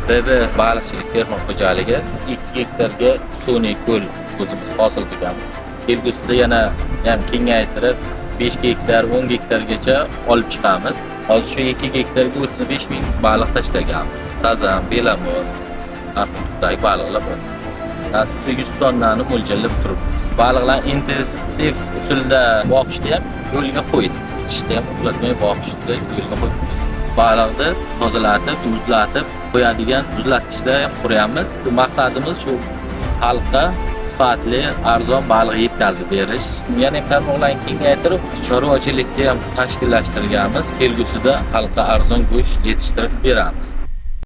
BB baliqchilik ferma xo'jaligi 2 gektarga sun'iy ko'l o'zimiz hosil qilganmiz. Kelgusida yana ham kengaytirib 5 gektar, 10 gektargacha olib chiqamiz. Hozir shu 2 gektarga 35 ming baliq tashlaganmiz. Sazan, belamur, arxipdagi baliqlar bor. Nasibda 100 tonnani mo'ljallab turibmiz. Baliqlarni intensiv usulda boqishda ham yo'lga qo'ydik. Ishda ham uxlatmay boqishda yo'lga qo'ydik. Baliqni tozalatib, muzlatib qo'yadigan muzlatgichlar ham quryapmiz. Maqsadimiz shu xalqqa sifatli, arzon baliq yetkazib berish. Yana tarmoqlarni kengaytirib, chorvachilikni ham tashkillashtirganmiz. Kelgusida xalqqa arzon go'sht yetishtirib beramiz.